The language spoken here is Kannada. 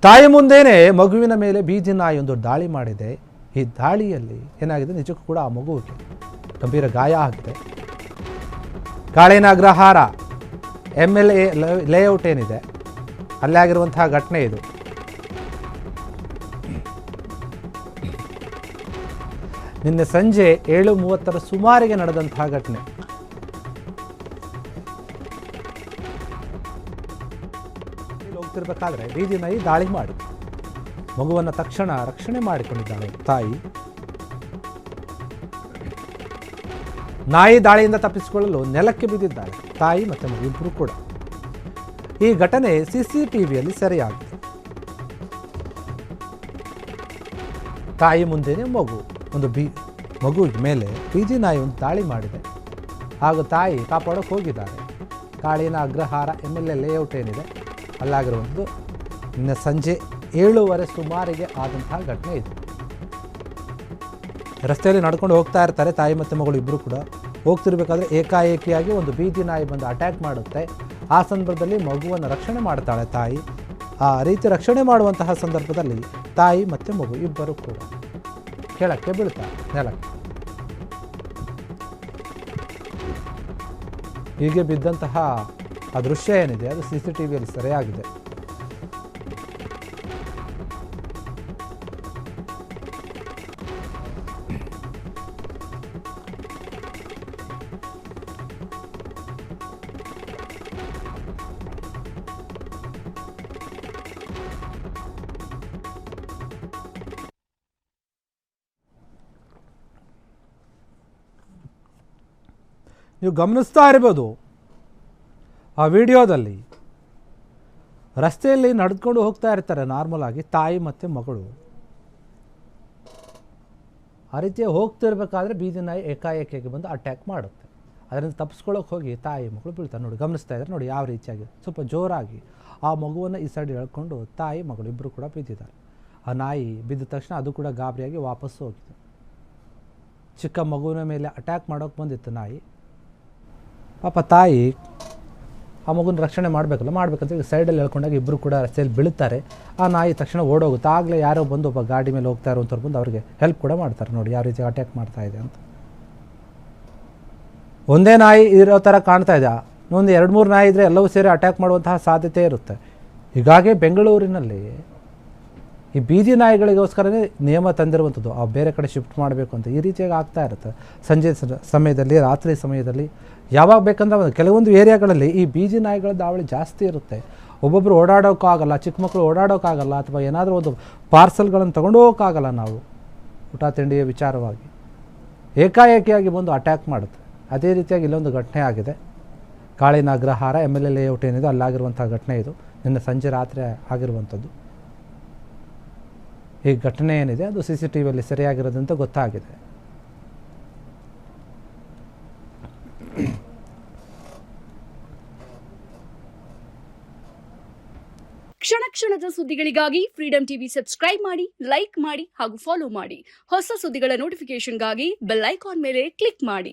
ತಾಯಿ ಮುಂದೇನೆ ಮಗುವಿನ ಮೇಲೆ ಬೀದಿ ನಾಯೊಂದು ದಾಳಿ ಮಾಡಿದೆ. ಈ ದಾಳಿಯಲ್ಲಿ ಏನಾಗಿದೆ, ನಿಜಕ್ಕೂ ಕೂಡ ಆ ಮಗುವಿಗೆ ಗಂಭೀರ ಗಾಯ ಆಗಿದೆ. ಕಾಳಿನ ಅಗ್ರಹಾರ MLA ಲೇಔಟ್ ಏನಿದೆ ಅಲ್ಲೇ ಆಗಿರುವಂತಹ ಘಟನೆ ಇದು. ನಿನ್ನೆ ಸಂಜೆ 7:30 ಸುಮಾರಿಗೆ ನಡೆದಂತಹ ಘಟನೆ. ಹೋಗ್ತಿರ್ಬೇಕಾದ್ರೆ ಬೀದಿ ನಾಯಿ ದಾಳಿ ಮಾಡಿ ಮಗುವನ್ನು ತಕ್ಷಣ ರಕ್ಷಣೆ ಮಾಡಿಕೊಂಡಿದ್ದಾಳೆ ತಾಯಿ. ನಾಯಿ ದಾಳಿಯಿಂದ ತಪ್ಪಿಸಿಕೊಳ್ಳಲು ನೆಲಕ್ಕೆ ಬಿದ್ದಿದ್ದಾಳೆ ತಾಯಿ ಮತ್ತು ಮಗು ಇಬ್ಬರು ಕೂಡ. ಈ ಘಟನೆ CCTVಯಲ್ಲಿ ಸೆರೆಯಾಗಿದೆ. ತಾಯಿ ಮುಂದೆನೇ ಒಂದು ಮಗುವಿನ ಮೇಲೆ ಬೀದಿ ನಾಯಿ ಒಂದು ದಾಳಿ ಮಾಡಿದೆ. ಹಾಗೂ ತಾಯಿ ಕಾಪಾಡೋಕೆ ಹೋಗಿದ್ದಾರೆ. ಕಾಳಿನ ಅಗ್ರಹಾರ MLA ಲೇಔಟ್ ಏನಿದೆ ಅಲ್ಲಾಗಿರುವಂಥದ್ದು ನಿನ್ನೆ ಸಂಜೆ 7:30 ಸುಮಾರಿಗೆ ಆದಂತಹ ಘಟನೆ ಇದು. ರಸ್ತೆಯಲ್ಲಿ ನಡ್ಕೊಂಡು ಹೋಗ್ತಾ ಇರ್ತಾರೆ ತಾಯಿ ಮತ್ತು ಮಗಳು ಇಬ್ಬರು ಕೂಡ. ಹೋಗ್ತಿರ್ಬೇಕಾದ್ರೆ ಏಕಾಏಕಿಯಾಗಿ ಒಂದು ಬೀದಿ ನಾಯಿ ಬಂದು ಅಟ್ಯಾಕ್ ಮಾಡುತ್ತೆ. ಆ ಸಂದರ್ಭದಲ್ಲಿ ಮಗುವನ್ನು ರಕ್ಷಣೆ ಮಾಡ್ತಾಳೆ ತಾಯಿ. ಆ ರೀತಿ ರಕ್ಷಣೆ ಮಾಡುವಂತಹ ಸಂದರ್ಭದಲ್ಲಿ ತಾಯಿ ಮತ್ತು ಮಗು ಇಬ್ಬರು ಕೂಡ ಕೆಳಕ್ಕೆ ಬೀಳ್ತಾರೆ ನೆಲಕ್ಕೆ. ಹೀಗೆ ಬಿದ್ದಂತಹ ಆ ದೃಶ್ಯ ಏನಿದೆ ಅದು CCTVಯಲ್ಲಿ ಸೆರೆಯಾಗಿದೆ. ನೀವು ಗಮನಿಸ್ತಾ ಇರ್ಬೋದು ಆ ವಿಡಿಯೋದಲ್ಲಿ ರಸ್ತೆಯಲ್ಲಿ ನಡೆದುಕೊಂಡು ಹೋಗ್ತಾ ಇರ್ತಾರೆ ನಾರ್ಮಲ್ ಆಗಿ ತಾಯಿ ಮತ್ತು ಮಗಳು. ಆ ರೀತಿ ಹೋಗ್ತಿರ್ಬೇಕಾದ್ರೆ ಬೀದಿ ನಾಯಿ ಏಕಾಏಕಿಯಾಗಿ ಬಂದು ಅಟ್ಯಾಕ್ ಮಾಡುತ್ತೆ. ಅದರಿಂದ ತಪ್ಪಿಸ್ಕೊಳ್ಳೋಕೆ ಹೋಗಿ ತಾಯಿ ಮಗಳು ಬೀಳ್ತಾರೆ. ನೋಡಿ, ಗಮನಿಸ್ತಾ ಇದ್ದಾರೆ ನೋಡಿ ಯಾವ ರೀತಿಯಾಗಿ ಸ್ವಲ್ಪ ಜೋರಾಗಿ ಆ ಮಗುವನ್ನು ಈ ಸೈಡ್ ಎಳ್ಕೊಂಡು ತಾಯಿ ಮಗಳು ಇಬ್ಬರು ಕೂಡ ಬಿದ್ದಿದ್ದಾರೆ. ಆ ನಾಯಿ ಬಿದ್ದ ತಕ್ಷಣ ಅದು ಕೂಡ ಗಾಬರಿಯಾಗಿ ವಾಪಸ್ಸು ಹೋಗಿದೆ. ಚಿಕ್ಕ ಮಗುವಿನ ಮೇಲೆ ಅಟ್ಯಾಕ್ ಮಾಡೋಕೆ ಬಂದಿತ್ತು ನಾಯಿ. ಪಾಪ ತಾಯಿ ಆ ಮಗುನ ರಕ್ಷಣೆ ಮಾಡಬೇಕಂತ ಈಗ ಸೈಡಲ್ಲಿ ಹೇಳ್ಕೊಂಡಾಗ ಇಬ್ಬರು ಕೂಡ ರಸ್ತೆಯಲ್ಲಿ ಬೀಳುತ್ತಾರೆ. ಆ ನಾಯಿ ತಕ್ಷಣ ಓಡೋಗುತ್ತೆ. ಆಗಲೇ ಯಾರೋ ಬಂದು ಒಬ್ಬ ಗಾಡಿ ಮೇಲೆ ಹೋಗ್ತಾ ಇರೋಂಥವ್ರು ಬಂದು ಅವ್ರಿಗೆ ಹೆಲ್ಪ್ ಕೂಡ ಮಾಡ್ತಾರೆ. ನೋಡಿ ಯಾವ ರೀತಿ ಅಟ್ಯಾಕ್ ಮಾಡ್ತಾ ಇದೆ ಅಂತ. ಒಂದೇ ನಾಯಿ ಇರೋ ಥರ ಕಾಣ್ತಾ ಇದೆ. ಒಂದು 2-3 ನಾಯಿ ಇದ್ದರೆ ಎಲ್ಲವೂ ಸೇರಿ ಅಟ್ಯಾಕ್ ಮಾಡುವಂತಹ ಸಾಧ್ಯತೆ ಇರುತ್ತೆ. ಹೀಗಾಗಿ ಬೆಂಗಳೂರಿನಲ್ಲಿ ಈ ಬೀದಿ ನಾಯಿಗಳಿಗೋಸ್ಕರನೇ ನಿಯಮ ತಂದಿರುವಂಥದ್ದು. ಆ ಬೇರೆ ಕಡೆ ಶಿಫ್ಟ್ ಮಾಡಬೇಕು ಅಂತ ಈ ರೀತಿಯಾಗಿ ಆಗ್ತಾ ಇರುತ್ತೆ. ಸಂಜೆ ಸಮಯದಲ್ಲಿ, ರಾತ್ರಿ ಸಮಯದಲ್ಲಿ, ಯಾವಾಗ ಬೇಕಂದ್ರೆ ಕೆಲವೊಂದು ಏರಿಯಾಗಳಲ್ಲಿ ಈ ಬೀದಿ ನಾಯಿಗಳ ದಾವಳಿ ಜಾಸ್ತಿ ಇರುತ್ತೆ. ಒಬ್ಬೊಬ್ಬರು ಓಡಾಡೋಕ್ಕಾಗಲ್ಲ, ಚಿಕ್ಕ ಮಕ್ಕಳು ಓಡಾಡೋಕ್ಕಾಗಲ್ಲ, ಅಥವಾ ಏನಾದರೂ ಒಂದು ಪಾರ್ಸಲ್ಗಳನ್ನು ತೊಗೊಂಡು ಹೋಗೋಕ್ಕಾಗಲ್ಲ. ನಾವು ಊಟ ತಿಂಡಿಯ ವಿಚಾರವಾಗಿ ಏಕಾಏಕಿಯಾಗಿ ಬಂದು ಅಟ್ಯಾಕ್ ಮಾಡುತ್ತೆ. ಅದೇ ರೀತಿಯಾಗಿ ಇಲ್ಲೊಂದು ಘಟನೆ ಆಗಿದೆ. ಕಾಳಿನ ಅಗ್ರಹಾರ MLA ಲೇಔಟ್ ಏನಿದೆ ಅಲ್ಲಾಗಿರುವಂಥ ಘಟನೆ ಇದು. ನಿನ್ನೆ ಸಂಜೆ ರಾತ್ರಿ ಆಗಿರುವಂಥದ್ದು. ಈ ಘಟನೆ ಏನಿದೆ ಅದು CCTVಯಲ್ಲಿ ಸರಿಯಾಗಿರೋದಂತ ಗೊತ್ತಾಗಿದೆ. ಕ್ಷಣ ಕ್ಷಣದ ಸುದ್ದಿಗಳಿಗಾಗಿ ಫ್ರೀಡಂ ಟಿವಿ ಸಬ್ಸ್ಕ್ರೈಬ್ ಮಾಡಿ, ಲೈಕ್ ಮಾಡಿ ಹಾಗೂ ಫಾಲೋ ಮಾಡಿ. ಹೊಸ ಸುದ್ದಿಗಳ ನೋಟಿಫಿಕೇಶನ್ಗಾಗಿ ಬೆಲ್ ಐಕಾನ್ ಮೇಲೆ ಕ್ಲಿಕ್ ಮಾಡಿ.